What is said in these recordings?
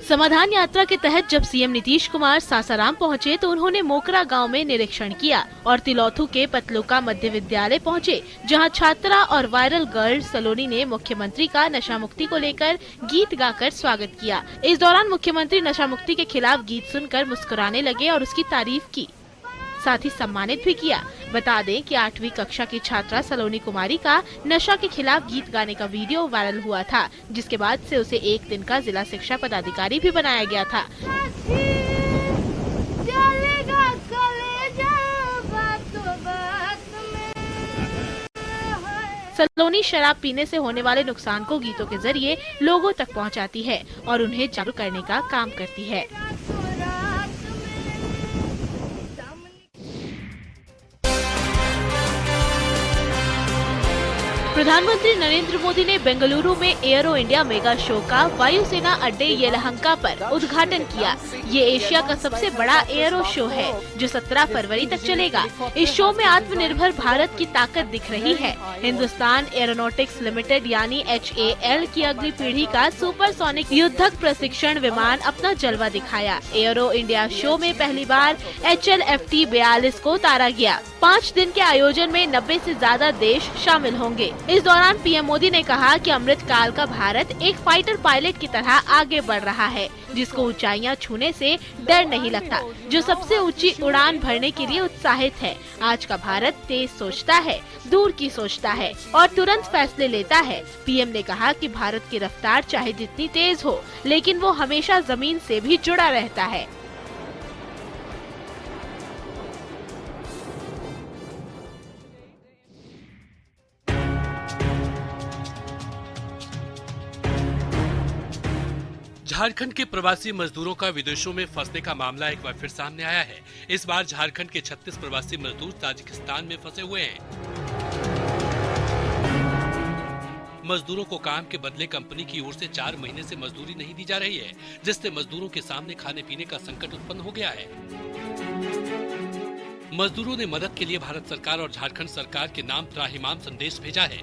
समाधान यात्रा के तहत जब सीएम नीतीश कुमार सासाराम पहुंचे तो उन्होंने मोकरा गांव में निरीक्षण किया और तिलौथू के पतलुका मध्य विद्यालय पहुंचे, जहां छात्रा और वायरल गर्ल सलोनी ने मुख्यमंत्री का नशा मुक्ति को लेकर गीत गाकर स्वागत किया। इस दौरान मुख्यमंत्री नशा मुक्ति के खिलाफ गीत सुनकर मुस्कुराने लगे और उसकी तारीफ की, साथ ही सम्मानित भी किया। बता दें कि 8वीं कक्षा की छात्रा सलोनी कुमारी का नशा के खिलाफ गीत गाने का वीडियो वायरल हुआ था, जिसके बाद से उसे 1 दिन का जिला शिक्षा पदाधिकारी भी बनाया गया था। सलोनी शराब पीने से होने वाले नुकसान को गीतों के जरिए लोगों तक पहुंचाती है और उन्हें जागरूक करने का काम करती है। प्रधानमंत्री नरेंद्र मोदी ने बेंगलुरु में एयरो इंडिया मेगा शो का वायुसेना अड्डे येलहंका पर उद्घाटन किया। ये एशिया का सबसे बड़ा एयरो शो है जो 17 फरवरी तक चलेगा। इस शो में आत्मनिर्भर भारत की ताकत दिख रही है। हिंदुस्तान एरोनॉटिक्स लिमिटेड यानी HAL की अगली पीढ़ी का सुपरसोनिक युद्धक प्रशिक्षण विमान अपना जलवा दिखाया। एयरो इंडिया शो में पहली बार HLFT-42 को उतारा गया। 5 दिन के आयोजन में 90 से ज्यादा देश शामिल होंगे। इस दौरान पीएम मोदी ने कहा कि अमृत काल का भारत एक फाइटर पायलट की तरह आगे बढ़ रहा है, जिसको ऊंचाइयां छूने से डर नहीं लगता, जो सबसे ऊंची उड़ान भरने के लिए उत्साहित है। आज का भारत तेज सोचता है, दूर की सोचता है और तुरंत फैसले लेता है। पीएम ने कहा कि भारत की रफ्तार चाहे जितनी तेज हो, लेकिन वो हमेशा जमीन से भी जुड़ा रहता है। झारखंड के प्रवासी मजदूरों का विदेशों में फंसने का मामला एक बार फिर सामने आया है। इस बार झारखंड के 36 प्रवासी मजदूर ताजिकिस्तान में फंसे हुए हैं। मजदूरों को काम के बदले कंपनी की ओर से 4 महीने से मजदूरी नहीं दी जा रही है, जिससे मजदूरों के सामने खाने पीने का संकट उत्पन्न हो गया है। मजदूरों ने मदद के लिए भारत सरकार और झारखंड सरकार के नाम त्राहिमाम संदेश भेजा है।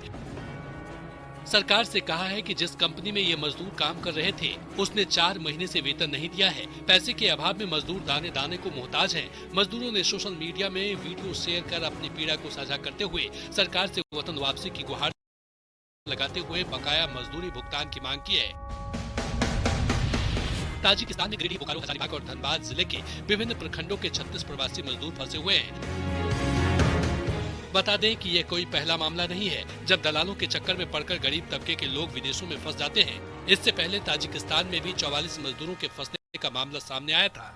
सरकार से कहा है कि जिस कंपनी में ये मजदूर काम कर रहे थे, उसने 4 महीने से वेतन नहीं दिया है। पैसे के अभाव में मजदूर दाने दाने को मोहताज हैं। मजदूरों ने सोशल मीडिया में वीडियो शेयर कर अपनी पीड़ा को साझा करते हुए सरकार से वतन वापसी की गुहार लगाते हुए बकाया मजदूरी भुगतान की मांग की है। ताजिकिस्तान में गिरिडीह, बोकारो, हजारीबाग और धनबाद जिले के विभिन्न प्रखंडों के 36 प्रवासी मजदूर फंसे हुए हैं। बता दें कि यह कोई पहला मामला नहीं है जब दलालों के चक्कर में पड़कर गरीब तबके के लोग विदेशों में फंस जाते हैं। इससे पहले ताजिकिस्तान में भी 44 मजदूरों के फंसने का मामला सामने आया था।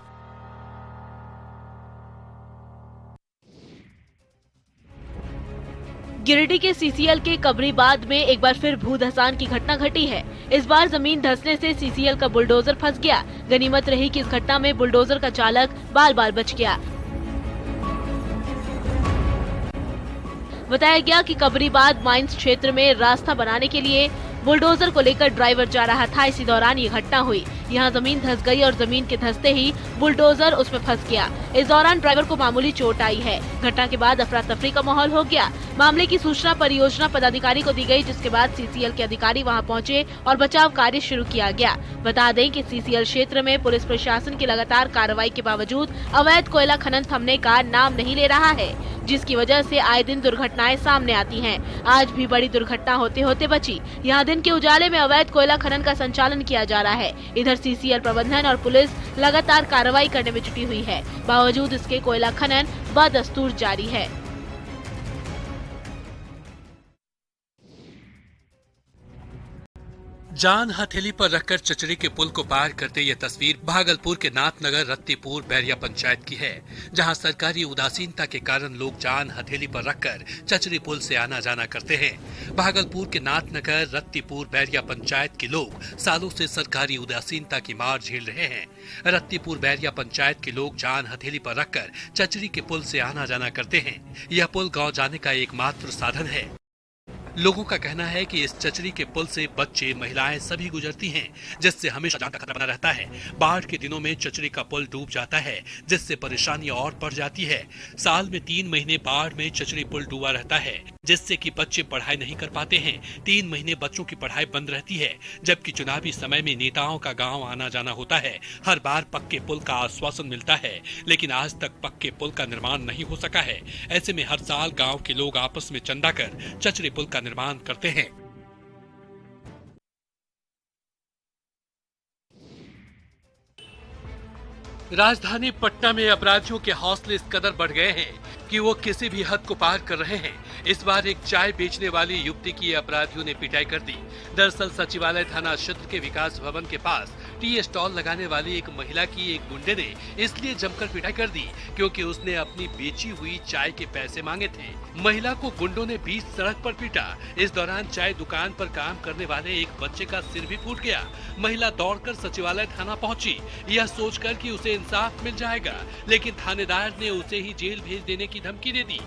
गिरिडीह के CCL के कबरीबाद में एक बार फिर भू धसान की घटना घटी है। इस बार जमीन धंसने से CCL का बुलडोजर फंस गया। गनीमत रही कि इस घटना में बुलडोजर का चालक बाल बाल बच गया। बताया गया कि कबरीबाद माइंस क्षेत्र में रास्ता बनाने के लिए बुलडोजर को लेकर ड्राइवर जा रहा था। इसी दौरान ये घटना हुई। यहाँ जमीन धंस गई और जमीन के धंसते ही बुलडोजर उसमें फंस गया। इस दौरान ड्राइवर को मामूली चोट आई है। घटना के बाद अफरा तफरी का माहौल हो गया। मामले की सूचना परियोजना पदाधिकारी को दी गई, जिसके बाद CCL के अधिकारी वहां पहुंचे और बचाव कार्य शुरू किया गया। बता दें कि CCL क्षेत्र में पुलिस प्रशासन की लगातार कार्रवाई के बावजूद अवैध कोयला खनन थमने का नाम नहीं ले रहा है, जिसकी वजह से आए दिन दुर्घटनाएं सामने आती हैं। आज भी बड़ी दुर्घटना होते होते बची। यहाँ दिन के उजाले में अवैध कोयला खनन का संचालन किया जा रहा है। इधर CCL प्रबंधन और पुलिस लगातार कार्रवाई करने में जुटी हुई है। बावजूद इसके कोयला खनन बदस्तूर जारी है। जान हथेली पर रखकर चचरी के पुल को पार करते ये तस्वीर भागलपुर के नाथनगर रत्तीपुर बैरिया पंचायत की है, जहां सरकारी उदासीनता के कारण लोग जान हथेली पर रखकर चचरी पुल से आना जाना करते हैं। भागलपुर के नाथनगर रत्तीपुर बैरिया पंचायत के लोग सालों से सरकारी उदासीनता की मार झेल रहे हैं। रत्तीपुर बैरिया पंचायत के लोग जान हथेली पर रखकर चचरी के पुल से आना जाना करते हैं। यह पुल गाँव जाने का एकमात्र साधन है, लोगों का कहना है कि इस चचरी के पुल से बच्चे, महिलाएं सभी गुजरती हैं, जिससे हमेशा जान का खतरा बना रहता है। बाढ़ के दिनों में चचरी का पुल डूब जाता है, जिससे परेशानी और बढ़ जाती है। साल में 3 महीने बाढ़ में चचरी पुल डूबा रहता है, जिससे कि बच्चे पढ़ाई नहीं कर पाते हैं। 3 महीने बच्चों की पढ़ाई बंद रहती है, जबकि चुनावी समय में नेताओं का गाँव आना जाना होता है। हर बार पक्के पुल का आश्वासन मिलता है, लेकिन आज तक पक्के पुल का निर्माण नहीं हो सका है। ऐसे में हर साल गाँव के लोग आपस में चंदा कर चचरी पुल का निर्माण करते हैं। राजधानी पटना में अपराधियों के हौसले इस कदर बढ़ गए हैं कि वो किसी भी हद को पार कर रहे हैं। इस बार एक चाय बेचने वाली युवती की अपराधियों ने पिटाई कर दी। दरअसल सचिवालय थाना क्षेत्र के विकास भवन के पास टी स्टॉल लगाने वाली एक महिला की एक गुंडे ने इसलिए जमकर पिटाई कर दी क्योंकि उसने अपनी बेची हुई चाय के पैसे मांगे थे। महिला को गुंडों ने बीच सड़क पर पीटा। इस दौरान चाय दुकान पर काम करने वाले एक बच्चे का सिर भी फूट गया। महिला दौड़कर सचिवालय थाना पहुंची, यह सोचकर कि उसे इंसाफ मिल जाएगा, लेकिन थानेदार ने उसे ही जेल भेज देने की धमकी दे दी।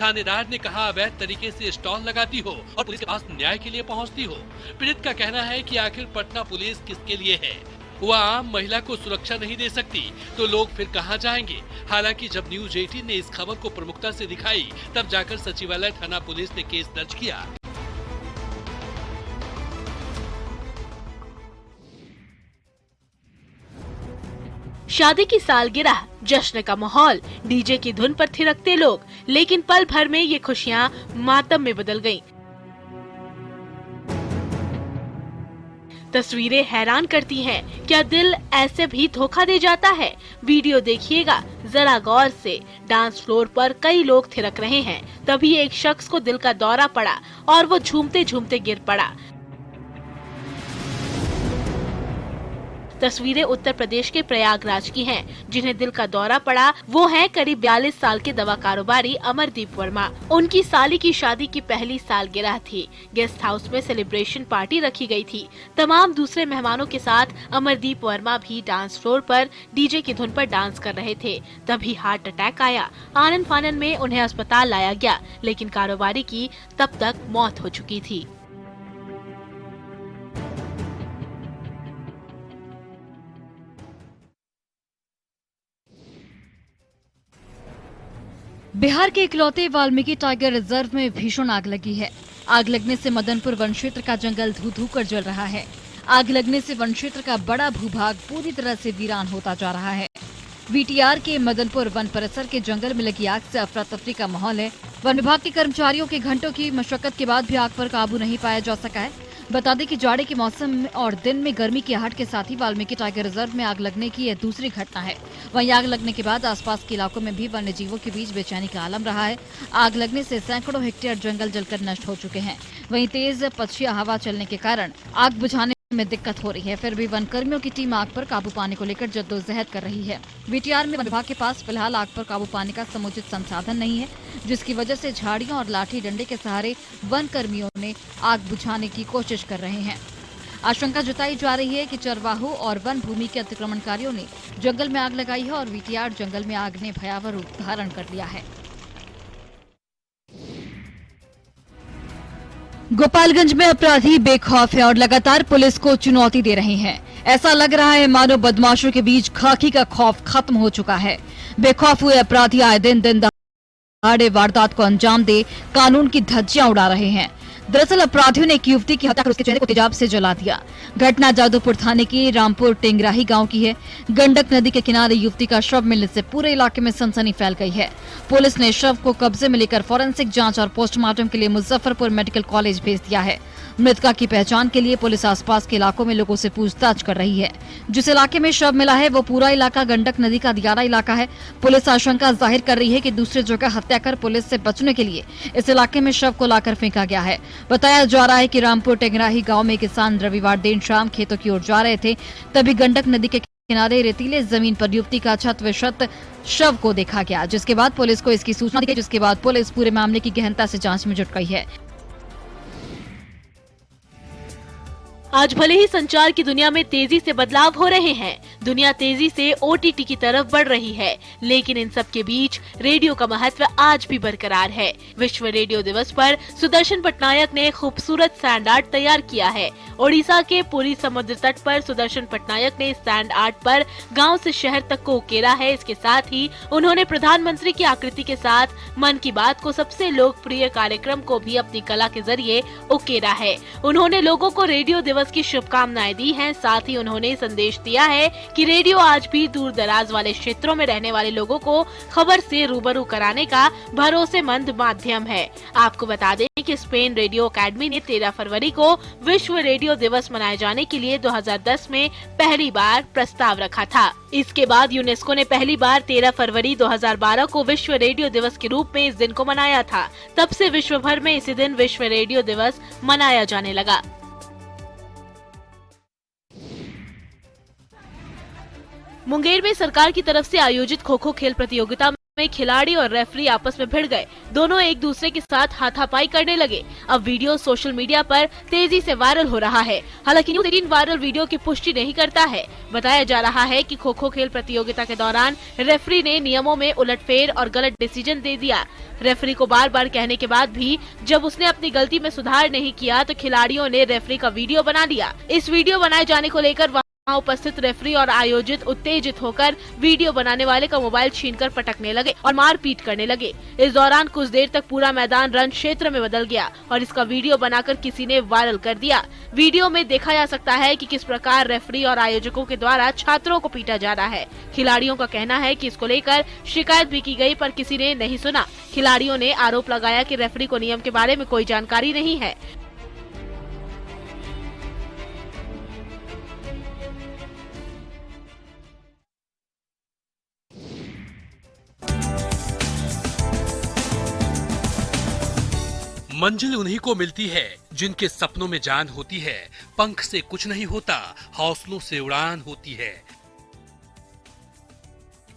थानेदार ने कहा, अवैध तरीके से स्टॉल लगाती हो और पुलिस के पास न्याय के लिए पहुंचती हो। पीड़ित का कहना है कि आखिर पटना पुलिस किसके लिए है? वह आम महिला को सुरक्षा नहीं दे सकती तो लोग फिर कहां जाएंगे? हालांकि जब न्यूज 18 ने इस खबर को प्रमुखता से दिखाई, तब जाकर सचिवालय थाना पुलिस ने केस दर्ज किया। शादी की सालगिरह, जश्न का माहौल, डीजे की धुन पर थिरकते लोग, लेकिन पल भर में ये खुशियां मातम में बदल गईं। तस्वीरें हैरान करती हैं। क्या दिल ऐसे भी धोखा दे जाता है? वीडियो देखिएगा जरा गौर से। डांस फ्लोर पर कई लोग थिरक रहे हैं, तभी एक शख्स को दिल का दौरा पड़ा और वो झूमते झूमते गिर पड़ा। तस्वीरें उत्तर प्रदेश के प्रयागराज की हैं। जिन्हें दिल का दौरा पड़ा वो हैं करीब 42 साल के दवा कारोबारी अमरदीप वर्मा। उनकी साली की शादी की पहली सालगिरह थी। गेस्ट हाउस में सेलिब्रेशन पार्टी रखी गई थी। तमाम दूसरे मेहमानों के साथ अमरदीप वर्मा भी डांस फ्लोर पर डीजे की धुन पर डांस कर रहे थे। तभी हार्ट अटैक आया। आनन फानन में उन्हें अस्पताल लाया गया, लेकिन कारोबारी की तब तक मौत हो चुकी थी। बिहार के इकलौते वाल्मीकि टाइगर रिजर्व में भीषण आग लगी है। आग लगने से मदनपुर वन क्षेत्र का जंगल धू-धू कर जल रहा है। आग लगने से वन क्षेत्र का बड़ा भूभाग पूरी तरह से वीरान होता जा रहा है। वीटीआर के मदनपुर वन परिसर के जंगल में लगी आग से अफरा तफरी का माहौल है। वन विभाग के कर्मचारियों के घंटों की मशक्कत के बाद भी आग पर काबू नहीं पाया जा सका है। बता दें कि जाड़े के मौसम और दिन में गर्मी की आहट के साथ ही वाल्मीकि टाइगर रिजर्व में आग लगने की यह दूसरी घटना है। वहीं आग लगने के बाद आसपास के इलाकों में भी वन्य जीवों के बीच बेचैनी का आलम रहा है। आग लगने से सैकड़ों हेक्टेयर जंगल जलकर नष्ट हो चुके हैं। वहीं तेज पछिया हवा चलने के कारण आग बुझाने में दिक्कत हो रही है। फिर भी वन कर्मियों की टीम आग पर काबू पाने को लेकर जद्दोजहद कर रही है। वीटीआर में वन विभाग के पास फिलहाल आग पर काबू पाने का समुचित संसाधन नहीं है, जिसकी वजह से झाड़ियों और लाठी डंडे के सहारे वन कर्मियों ने आग बुझाने की कोशिश कर रहे हैं। आशंका जताई जा रही है कि चरवाहों और वन भूमि के अतिक्रमणकारियों ने जंगल में आग लगाई है और वीटीआर जंगल में आग ने भयावह रूप धारण कर लिया है। गोपालगंज में अपराधी बेखौफ है और लगातार पुलिस को चुनौती दे रहे हैं। ऐसा लग रहा है मानो बदमाशों के बीच खाकी का खौफ खत्म हो चुका है। बेखौफ हुए अपराधी आए दिन दहाड़े वारदात को अंजाम दे कानून की धज्जियां उड़ा रहे हैं। दरअसल अपराधियों ने एक युवती की हत्या कर उसके चेहरे को तेजाब से जला दिया। घटना जादवपुर थाने की रामपुर टेंगराही गांव की है। गंडक नदी के किनारे युवती का शव मिलने से पूरे इलाके में सनसनी फैल गई है। पुलिस ने शव को कब्जे में लेकर फॉरेंसिक जांच और पोस्टमार्टम के लिए मुजफ्फरपुर मेडिकल कॉलेज भेज दिया है। मृतका की पहचान के लिए पुलिस आसपास के इलाकों में लोगों से पूछताछ कर रही है। जिस इलाके में शव मिला है वो पूरा इलाका गंडक नदी का दियारा इलाका है। पुलिस आशंका जाहिर कर रही है कि दूसरी जगह हत्या कर पुलिस से बचने के लिए इस इलाके में शव को लाकर फेंका गया है। बताया जा रहा है कि रामपुर टेंगराही गांव में किसान रविवार देर शाम खेतों की ओर जा रहे थे, तभी गंडक नदी के किनारे रेतीले जमीन पर युवती का छत विक्षत शव को देखा गया, जिसके बाद पुलिस को इसकी सूचना दी, जिसके बाद पुलिस पूरे मामले की गहनता से जांच में जुट गई है। आज भले ही संचार की दुनिया में तेजी से बदलाव हो रहे हैं, दुनिया तेजी से ओटीटी की तरफ बढ़ रही है, लेकिन इन सब के बीच रेडियो का महत्व आज भी बरकरार है। विश्व रेडियो दिवस पर सुदर्शन पटनायक ने खूबसूरत सैंड आर्ट तैयार किया है। ओडिशा के पुरी समुद्र तट पर सुदर्शन पटनायक ने सैंड आर्ट पर गांव से शहर तक को उकेरा है। इसके साथ ही उन्होंने प्रधानमंत्री की आकृति के साथ मन की बात को सबसे लोकप्रिय कार्यक्रम को भी अपनी कला के जरिए उकेरा है। उन्होंने लोगों को रेडियो दिवस की शुभकामनाएं दी हैं। साथ ही उन्होंने संदेश दिया है कि रेडियो आज भी दूर दराज वाले क्षेत्रों में रहने वाले लोगों को खबर से रूबरू कराने का भरोसेमंद माध्यम है। आपको बता दें कि स्पेन रेडियो अकेडमी ने 13 फरवरी को विश्व रेडियो दिवस मनाए जाने के लिए 2010 में पहली बार प्रस्ताव रखा था। इसके बाद यूनेस्को ने पहली बार 13 फरवरी 2012 को विश्व रेडियो दिवस के रूप में इस दिन को मनाया था। तब से विश्व भर में इसी दिन विश्व रेडियो दिवस मनाया जाने लगा। मुंगेर में सरकार की तरफ से आयोजित खो-खो खेल प्रतियोगिता में खिलाड़ी और रेफरी आपस में भिड़ गए। दोनों एक दूसरे के साथ हाथापाई करने लगे। अब वीडियो सोशल मीडिया पर तेजी से वायरल हो रहा है। हालांकि न्यूज़ 18 वायरल वीडियो की पुष्टि नहीं करता है। बताया जा रहा है कि खो-खो खेल प्रतियोगिता के दौरान रेफरी ने नियमों में उलटफेर और गलत डिसीजन दे दिया। रेफरी को बार बार कहने के बाद भी जब उसने अपनी गलती में सुधार नहीं किया तो खिलाड़ियों ने रेफरी का वीडियो बना लिया। इस वीडियो बनाए जाने को लेकर उपस्थित रेफरी और आयोजित उत्तेजित होकर वीडियो बनाने वाले का मोबाइल छीनकर पटकने लगे और मारपीट करने लगे। इस दौरान कुछ देर तक पूरा मैदान रण क्षेत्र में बदल गया और इसका वीडियो बनाकर किसी ने वायरल कर दिया। वीडियो में देखा जा सकता है कि किस प्रकार रेफरी और आयोजकों के द्वारा छात्रों को पीटा जा रहा है। खिलाड़ियों का कहना है कि इसको लेकर शिकायत भी की गई पर किसी ने नहीं सुना। खिलाड़ियों ने आरोप लगाया कि रेफरी को नियम के बारे में कोई जानकारी नहीं है। मंजिल उन्हीं को मिलती है जिनके सपनों में जान होती है। पंख से कुछ नहीं होता, हौसलों से उड़ान होती है।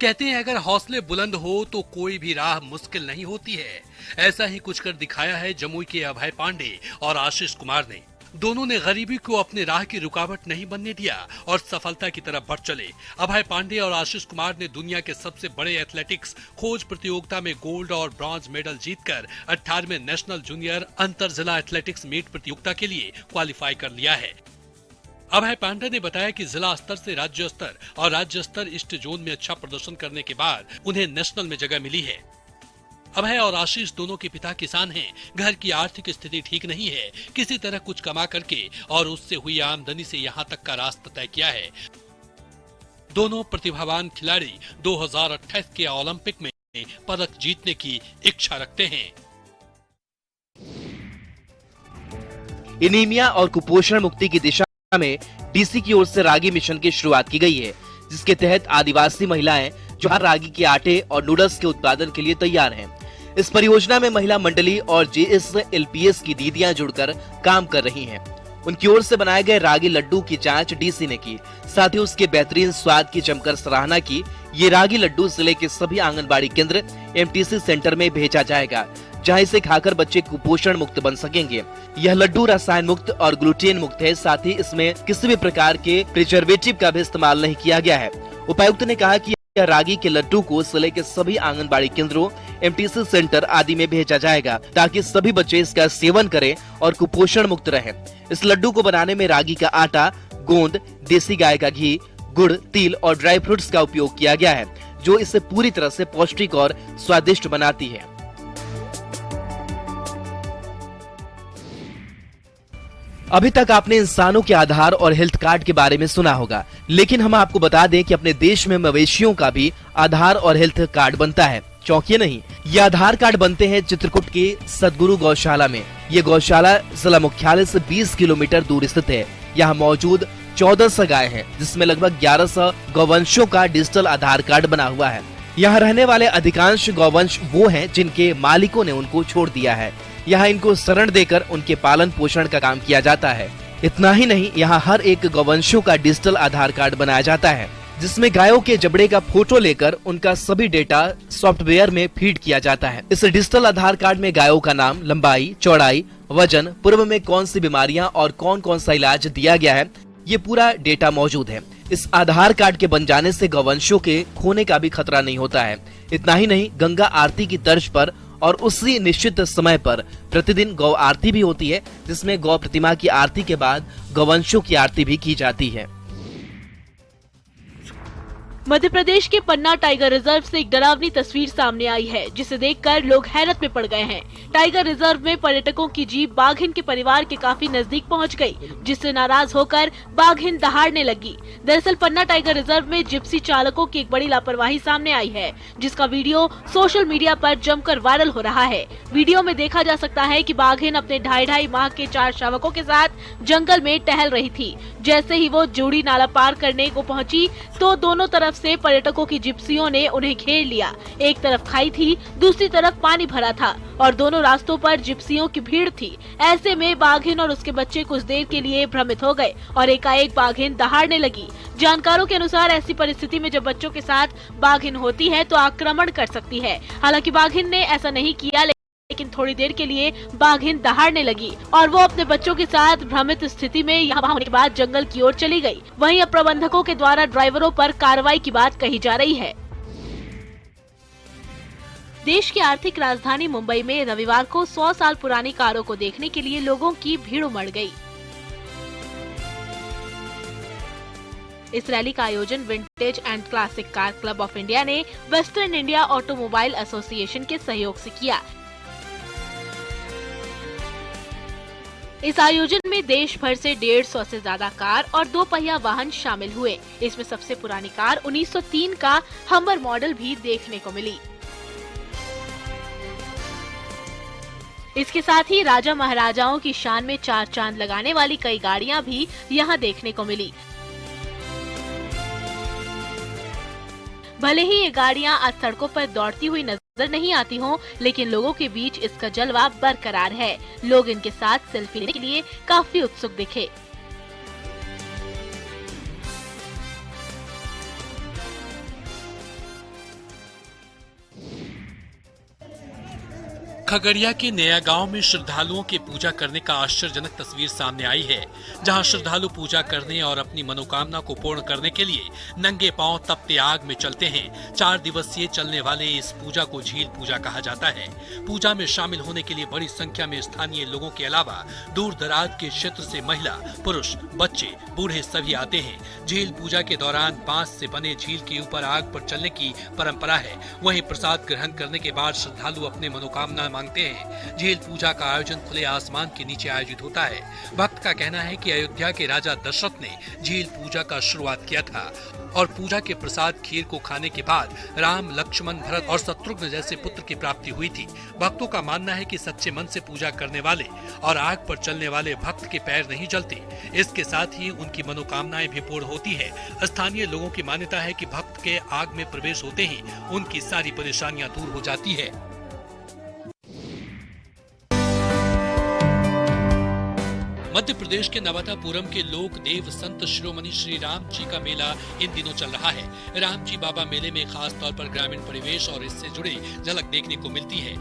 कहते हैं अगर हौसले बुलंद हो तो कोई भी राह मुश्किल नहीं होती है। ऐसा ही कुछ कर दिखाया है जमुई के अभय पांडे और आशीष कुमार ने। दोनों ने गरीबी को अपने राह की रुकावट नहीं बनने दिया और सफलता की तरफ बढ़ चले। अभय पांडे और आशीष कुमार ने दुनिया के सबसे बड़े एथलेटिक्स खोज प्रतियोगिता में गोल्ड और ब्रॉन्ज मेडल जीतकर 18वें नेशनल जूनियर अंतर जिला एथलेटिक्स मीट प्रतियोगिता के लिए क्वालिफाई कर लिया है। अभय पांडे ने बताया कि जिला स्तर से राज्य स्तर और राज्य स्तर ईस्ट जोन में अच्छा प्रदर्शन करने के बाद उन्हें नेशनल में जगह मिली है। अभय और आशीष दोनों के पिता किसान हैं। घर की आर्थिक स्थिति ठीक नहीं है। किसी तरह कुछ कमा करके और उससे हुई आमदनी से यहाँ तक का रास्ता तय किया है। दोनों प्रतिभावान खिलाड़ी 2028 के ओलंपिक में पदक जीतने की इच्छा रखते हैं। एनीमिया और कुपोषण मुक्ति की दिशा में डीसी की ओर से रागी मिशन की शुरुआत की गई है, जिसके तहत आदिवासी महिलाएं जो रागी के आटे और नूडल्स के उत्पादन के लिए तैयार हैं। इस परियोजना में महिला मंडली और JSLPS की दीदियां जुड़कर काम कर रही हैं। उनकी ओर से बनाए गए रागी लड्डू की जांच डीसी ने की। साथ ही उसके बेहतरीन स्वाद की जमकर सराहना की। ये रागी लड्डू जिले के सभी आंगनबाड़ी केंद्र MTC सेंटर में भेजा जाएगा, जहां इसे खाकर बच्चे कुपोषण मुक्त बन सकेंगे। यह लड्डू रसायन मुक्त और ग्लूटेन मुक्त है। साथ ही इसमें किसी भी प्रकार के प्रिजर्वेटिव का भी इस्तेमाल नहीं किया गया है। उपायुक्त ने कहा कि यह रागी के लड्डू को जिले के सभी आंगनबाड़ी केंद्रों, MTC सेंटर आदि में भेजा जाएगा, ताकि सभी बच्चे इसका सेवन करें और कुपोषण मुक्त रहें। इस लड्डू को बनाने में रागी का आटा, गोंद, देसी गाय का घी, गुड़, तिल और ड्राई फ्रूट्स का उपयोग किया गया है, जो इसे पूरी तरह से पौष्टिक और स्वादिष्ट बनाती है। अभी तक आपने इंसानों के आधार और हेल्थ कार्ड के बारे में सुना होगा, लेकिन हम आपको बता दें कि अपने देश में मवेशियों का भी आधार और हेल्थ कार्ड बनता है। चौंकिए नहीं, ये आधार कार्ड बनते हैं चित्रकूट की सदगुरु गौशाला में। ये गौशाला जिला मुख्यालय से 20 किलोमीटर दूर स्थित है। यहाँ मौजूद 1400 गाय हैं, जिसमें लगभग 1100 गौवंशों का डिजिटल आधार कार्ड बना हुआ है। यहाँ रहने वाले अधिकांश गौवंश वो हैं जिनके मालिकों ने उनको छोड़ दिया है। यहाँ इनको शरण देकर उनके पालन पोषण का काम किया जाता है। इतना ही नहीं, यहाँ हर एक गौवंशों का डिजिटल आधार कार्ड बनाया जाता है, जिसमें गायों के जबड़े का फोटो लेकर उनका सभी डेटा सॉफ्टवेयर में फीड किया जाता है। इस डिजिटल आधार कार्ड में गायों का नाम, लंबाई, चौड़ाई, वजन, पूर्व में कौन सी बीमारियां और कौन कौन सा इलाज दिया गया है, ये पूरा डेटा मौजूद है। इस आधार कार्ड के बन जाने से गौवंशों के खोने का भी खतरा नहीं होता है। इतना ही नहीं, गंगा आरती की तर्ज पर और उसी निश्चित समय पर प्रतिदिन गौ आरती भी होती है, जिसमें गौ प्रतिमा की आरती के बाद गौवंशों की आरती भी की जाती है। मध्य प्रदेश के पन्ना टाइगर रिजर्व से एक डरावनी तस्वीर सामने आई है, जिसे देखकर लोग हैरत में पड़ गए हैं। टाइगर रिजर्व में पर्यटकों की जीप बाघिन के परिवार के काफी नजदीक पहुंच गई, जिससे नाराज होकर बाघिन दहाड़ने लगी। दरअसल पन्ना टाइगर रिजर्व में जिप्सी चालकों की एक बड़ी लापरवाही सामने आई है, जिसका वीडियो सोशल मीडिया पर जमकर वायरल हो रहा है। वीडियो में देखा जा सकता है कि बाघिन अपने 2.5 माह के 4 शावकों के साथ जंगल में टहल रही थी। जैसे ही वो जोड़ी नाला पार करने को पहुंची तो दोनों तरफ से पर्यटकों की जिप्सियों ने उन्हें घेर लिया। एक तरफ खाई थी, दूसरी तरफ पानी भरा था और दोनों रास्तों पर जिप्सियों की भीड़ थी। ऐसे में बाघिन और उसके बच्चे कुछ देर के लिए भ्रमित हो गए और एकाएक बाघिन दहाड़ने लगी। जानकारों के अनुसार ऐसी परिस्थिति में जब बच्चों के साथ बाघिन होती है तो आक्रमण कर सकती है। हालांकि बाघिन ने ऐसा नहीं किया, लेकिन थोड़ी देर के लिए बाघिन दहाड़ने लगी और वो अपने बच्चों के साथ भ्रमित स्थिति में यहाँ होने के बाद जंगल की ओर चली गई। वहीं अब प्रबंधकों के द्वारा ड्राइवरों पर कार्रवाई की बात कही जा रही है। देश की आर्थिक राजधानी मुंबई में रविवार को 100 साल पुरानी कारों को देखने के लिए लोगों की भीड़ उमड़ गई। इस रैली का आयोजन vintage and classic car club of India ने वेस्टर्न इंडिया ऑटोमोबाइल एसोसिएशन के सहयोग से किया। इस आयोजन में देश भर से 150 से ज्यादा कार और 2 पहिया वाहन शामिल हुए। इसमें सबसे पुरानी कार 1903 का हमर मॉडल भी देखने को मिली। इसके साथ ही राजा महाराजाओं की शान में 4 चांद लगाने वाली कई गाड़ियां भी यहां देखने को मिली। भले ही ये गाड़ियां आज सड़कों पर दौड़ती हुई नजर नहीं आती हों, लेकिन लोगों के बीच इसका जलवा बरकरार है। लोग इनके साथ सेल्फी लेने के लिए काफी उत्सुक दिखे। खगड़िया के नया गांव में श्रद्धालुओं के पूजा करने का आश्चर्यजनक तस्वीर सामने आई है, जहां श्रद्धालु पूजा करने और अपनी मनोकामना को पूर्ण करने के लिए नंगे पांव तपते आग में चलते हैं। 4 दिवसीय चलने वाले इस पूजा को झील पूजा कहा जाता है। पूजा में शामिल होने के लिए बड़ी संख्या में स्थानीय लोगों के अलावा दूर दराज के क्षेत्र से महिला, पुरुष, बच्चे, बूढ़े सभी आते हैं। झील पूजा के दौरान बांस से बने झील के ऊपर आग पर चलने की परंपरा है। वहीं प्रसाद ग्रहण करने के बाद श्रद्धालु अपने मनोकामना मांगते हैं। झील पूजा का आयोजन खुले आसमान के नीचे आयोजित होता है। भक्त का कहना है कि अयोध्या के राजा दशरथ ने झील पूजा का शुरुआत किया था और पूजा के प्रसाद खीर को खाने के बाद राम, लक्ष्मण, भरत और शत्रुघ्न जैसे पुत्र की प्राप्ति हुई थी। भक्तों का मानना है कि सच्चे मन से पूजा करने वाले और आग पर चलने वाले भक्त के पैर नहीं जलते। इसके साथ ही उनकी मनोकामनाएं भी पूर्ण होती है। स्थानीय लोगों की मान्यता है कि भक्त के आग में प्रवेश होते ही उनकी सारी परेशानियां दूर हो जाती है। मध्य प्रदेश के नवातापुरम के लोक देव संत शिरोमणि श्री राम जी का मेला इन दिनों चल रहा है। राम जी बाबा मेले में खास तौर पर ग्रामीण परिवेश और इससे जुड़े झलक देखने को मिलती है।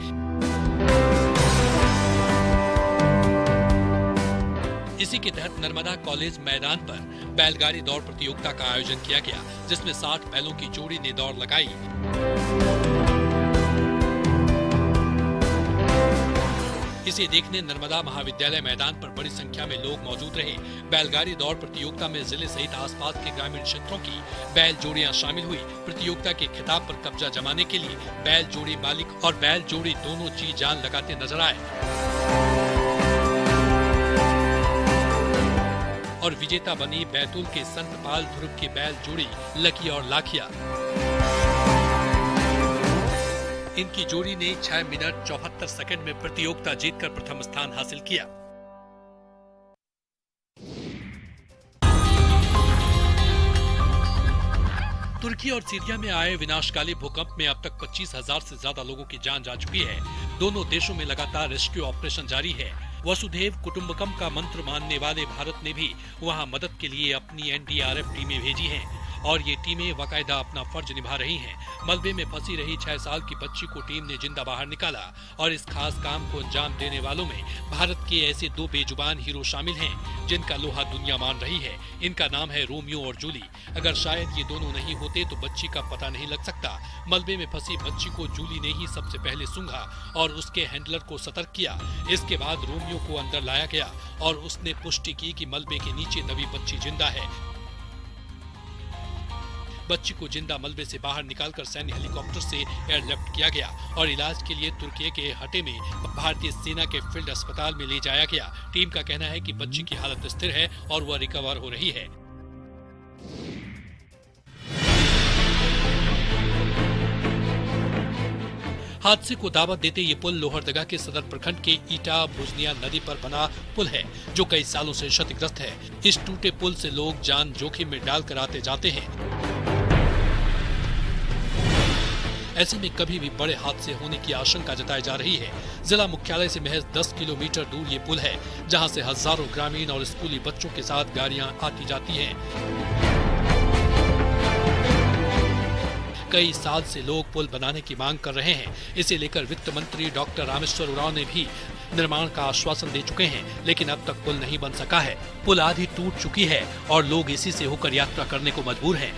इसी के तहत नर्मदा कॉलेज मैदान पर बैलगाड़ी दौड़ प्रतियोगिता का आयोजन किया गया, जिसमें 60 बैलों की जोड़ी ने दौड़ लगाई। इसे देखने नर्मदा महाविद्यालय मैदान पर बड़ी संख्या में लोग मौजूद रहे। बैलगाड़ी दौड़ प्रतियोगिता में जिले सहित आसपास के ग्रामीण क्षेत्रों की बैल जोड़ियां शामिल हुई। प्रतियोगिता के खिताब पर कब्जा जमाने के लिए बैल जोड़ी मालिक और बैल जोड़ी दोनों जी जान लगाते नजर आए और विजेता बनी बैतूल के संत पाल ध्रुव की बैल जोड़ी लकी और लाखिया। इनकी जोड़ी ने 6 मिनट 74 सेकंड में प्रतियोगिता जीतकर प्रथम स्थान हासिल किया। तुर्की और सीरिया में आए विनाशकाली भूकंप में अब तक 25,000 से ज्यादा लोगों की जान जा चुकी है। दोनों देशों में लगातार रेस्क्यू ऑपरेशन जारी है। वसुधैव कुटुंबकम का मंत्र मानने वाले भारत ने भी वहां मदद के लिए अपनी NDRF टीमें भेजी हैं। और ये टीमें बाकायदा अपना फर्ज निभा रही हैं। मलबे में फंसी रही 6 साल की बच्ची को टीम ने जिंदा बाहर निकाला और इस खास काम को अंजाम देने वालों में भारत के ऐसे 2 बेजुबान हीरो शामिल हैं जिनका लोहा दुनिया मान रही है। इनका नाम है रोमियो और जूली। अगर शायद ये दोनों नहीं होते तो बच्ची का पता नहीं लग सकता। मलबे में फंसी बच्ची को जूली ने ही सबसे पहले सूंघा और उसके हैंडलर को सतर्क किया। इसके बाद रोमियो को अंदर लाया गया और उसने पुष्टि की कि मलबे के नीचे दबी बच्ची जिंदा है। बच्ची को जिंदा मलबे से बाहर निकालकर सैन्य हेलीकॉप्टर से एयरलिफ्ट किया गया और इलाज के लिए तुर्की के हटे में भारतीय सेना के फील्ड अस्पताल में ले जाया गया। टीम का कहना है कि बच्ची की हालत स्थिर है और वह रिकवर हो रही है। हादसे को दावत देते ये पुल लोहरदगा के सदर प्रखंड के ईटा भुजनिया नदी पर बना पुल है जो कई सालों से क्षतिग्रस्त है। इस टूटे पुल से लोग जान जोखिम में डालकर आते जाते हैं। ऐसे में कभी भी बड़े हादसे होने की आशंका जताई जा रही है। जिला मुख्यालय से महज 10 किलोमीटर दूर ये पुल है जहां से हजारों ग्रामीण और स्कूली बच्चों के साथ गाड़ियां आती जाती हैं। कई साल से लोग पुल बनाने की मांग कर रहे हैं। इसे लेकर वित्त मंत्री डॉक्टर रामेश्वर उरांव ने भी निर्माण का आश्वासन दे चुके हैं, लेकिन अब तक पुल नहीं बन सका है। पुल आधी टूट चुकी है और लोग इसी से होकर यात्रा करने को मजबूर हैं।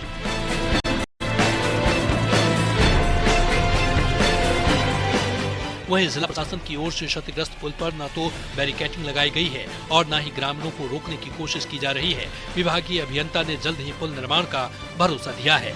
वहीं जिला प्रशासन की ओर से क्षतिग्रस्त पुल पर न तो बैरिकेडिंग लगाई गई है और न ही ग्रामीणों को रोकने की कोशिश की जा रही है। विभागीय अभियंता ने जल्द ही पुल निर्माण का भरोसा दिया है।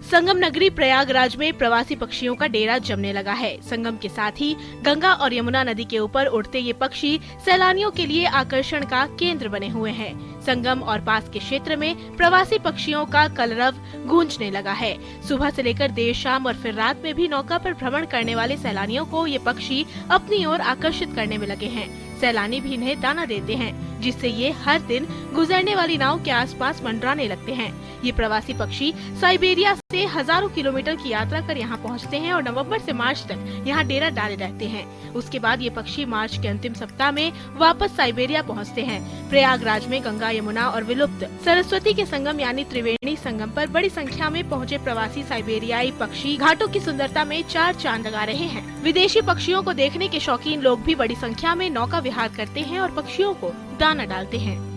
संगम नगरी प्रयागराज में प्रवासी पक्षियों का डेरा जमने लगा है। संगम के साथ ही गंगा और यमुना नदी के ऊपर उड़ते ये पक्षी सैलानियों के लिए आकर्षण का केंद्र बने हुए हैं। संगम और पास के क्षेत्र में प्रवासी पक्षियों का कलरव गूंजने लगा है। सुबह से लेकर देर शाम और फिर रात में भी नौका पर भ्रमण करने वाले सैलानियों को ये पक्षी अपनी ओर आकर्षित करने में लगे हैं। सैलानी भी इन्हें दाना देते हैं, जिससे ये हर दिन गुजरने वाली नाव के आसपास मंडराने लगते हैं। ये प्रवासी पक्षी साइबेरिया से हजारों किलोमीटर की यात्रा कर यहाँ पहुँचते हैं और नवंबर से मार्च तक यहाँ डेरा डाले रहते हैं। उसके बाद ये पक्षी मार्च के अंतिम सप्ताह में वापस साइबेरिया पहुँचते हैं। प्रयागराज में गंगा, यमुना और विलुप्त सरस्वती के संगम यानी त्रिवेणी संगम पर बड़ी संख्या में पहुँचे प्रवासी साइबेरियाई पक्षी घाटों की सुंदरता में 4 चांद लगा रहे हैं। विदेशी पक्षियों को देखने के शौकीन लोग भी बड़ी संख्या में नौका विहार करते हैं और पक्षियों को दाना डालते हैं।